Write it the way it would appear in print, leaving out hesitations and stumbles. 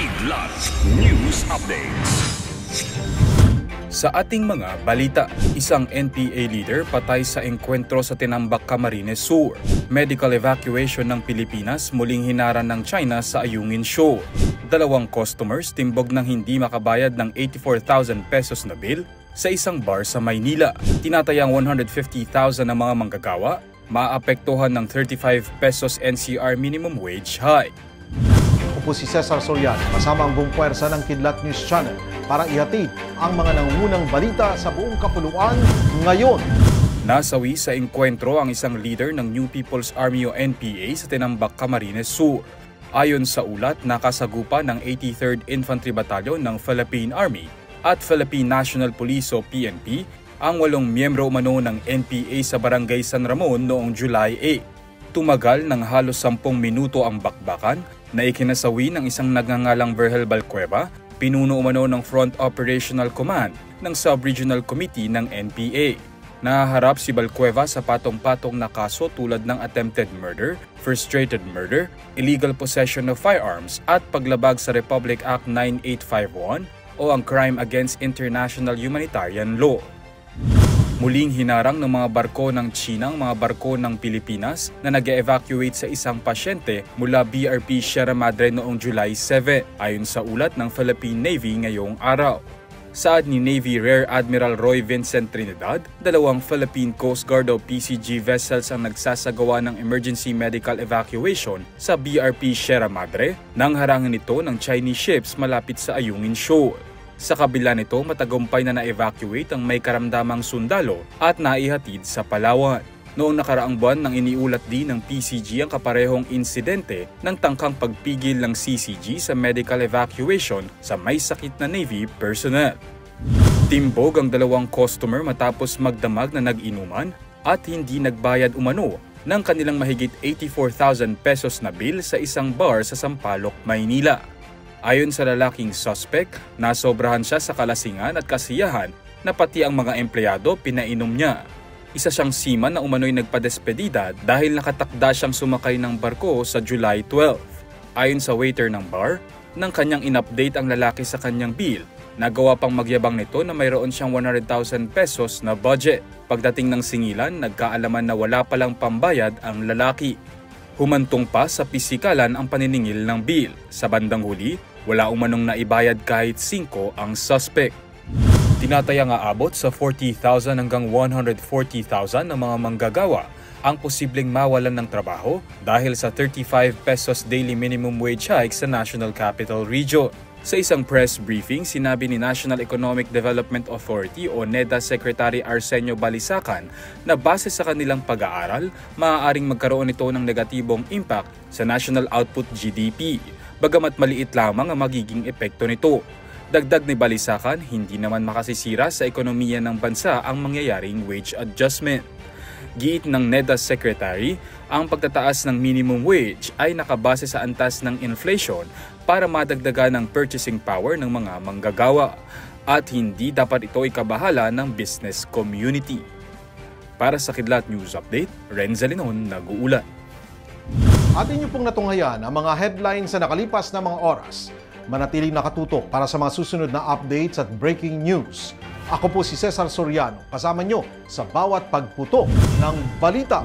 Kidlat News Updates. Sa ating mga balita, isang NPA leader patay sa engkwentro sa Tinambak, Camarines Sur. Medical evacuation ng Pilipinas muling hinaran ng China sa Ayungin Shoal. 2 customers timbog ng hindi makabayad ng 84,000 pesos na bill sa isang bar sa Maynila. Tinatayang 150,000 ng mga manggagawa maapektuhan ng 35 pesos NCR minimum wage hike. Ako po si Cesar Soriano, kasama ang buong puwersa ng Kidlat News Channel para ihatid ang mga nangungunang balita sa buong kapuluan ngayon. Nasawi sa engkwentro ang isang leader ng New People's Army o NPA sa Tinambak, Camarines Sur. Ayon sa ulat, nakasagupa ng 83rd Infantry Battalion ng Philippine Army at Philippine National Police o PNP ang 8 miyembro umano ng NPA sa Barangay San Ramon noong July 8. Tumagal ng halos 10 minuto ang bakbakan na ikinasawi ng isang nagngangalang Virgel Balcueva, pinuno umano ng Front Operational Command ng Sub-Regional Committee ng NPA. Nahaharap si Balcueva sa patong-patong na kaso tulad ng attempted murder, frustrated murder, illegal possession of firearms at paglabag sa Republic Act 9851 o ang Crime Against International Humanitarian Law. Muling hinarang ng mga barko ng China ang mga barko ng Pilipinas na nag-evacuate sa isang pasyente mula BRP Sierra Madre noong July 7, ayon sa ulat ng Philippine Navy ngayong araw. Saad ni Navy Rear Admiral Roy Vincent Trinidad, 2 Philippine Coast Guard o PCG vessels ang nagsasagawa ng emergency medical evacuation sa BRP Sierra Madre nang harangan ito ng Chinese ships malapit sa Ayungin Shoal. Sa kabila nito, matagumpay na na-evacuate ang may karamdamang sundalo at naihatid sa Palawan. Noong nakaraang buwan nang iniulat din ng PCG ang kaparehong insidente ng tangkang pagpigil ng CCG sa medical evacuation sa may sakit na Navy personnel. Timbog ang 2 customer matapos magdamag na nag-inuman at hindi nagbayad umano ng kanilang mahigit 84,000 pesos na bill sa isang bar sa Sampaloc, Maynila. Ayon sa lalaking suspect, nasobrahan siya sa kalasingan at kasiyahan na pati ang mga empleyado pinainom niya. Isa siyang seaman na umano'y nagpadespedida dahil nakatakda siyang sumakay ng barko sa July 12. Ayon sa waiter ng bar, nang kanyang in-update ang lalaki sa kanyang bill, nagawa pang magyabang nito na mayroon siyang 100,000 pesos na budget. Pagdating ng singilan, nagkaalaman na wala palang pambayad ang lalaki. Humantong pa sa pisikalan ang paniningil ng bill. Sa bandang huli, wala umanong naibayad kahit 5 ang suspect. Tinatayang aabot sa 40,000 hanggang 140,000 ng mga manggagawa ang posibleng mawalan ng trabaho dahil sa 35 pesos daily minimum wage hike sa National Capital Region. Sa isang press briefing, sinabi ni National Economic Development Authority o NEDA Secretary Arsenio Balisacan na base sa kanilang pag-aaral, maaaring magkaroon ito ng negatibong impact sa national output GDP, bagamat maliit lamang ang magiging epekto nito. Dagdag ni Balisacan, hindi naman makasisira sa ekonomiya ng bansa ang mangyayaring wage adjustment. Giit ng NEDA Secretary, ang pagtataas ng minimum wage ay nakabase sa antas ng inflation para madagdagan ang purchasing power ng mga manggagawa at hindi dapat ito ikabahala ng business community. Para sa Kidlat News Update, Renza Linon nag-uulat. Atin niyo pong natunghayan ang mga headlines sa nakalipas na mga oras. Manatiling nakatutok para sa mga susunod na updates at breaking news. Ako po si Cesar Soriano, kasama nyo sa bawat pagputok ng balita.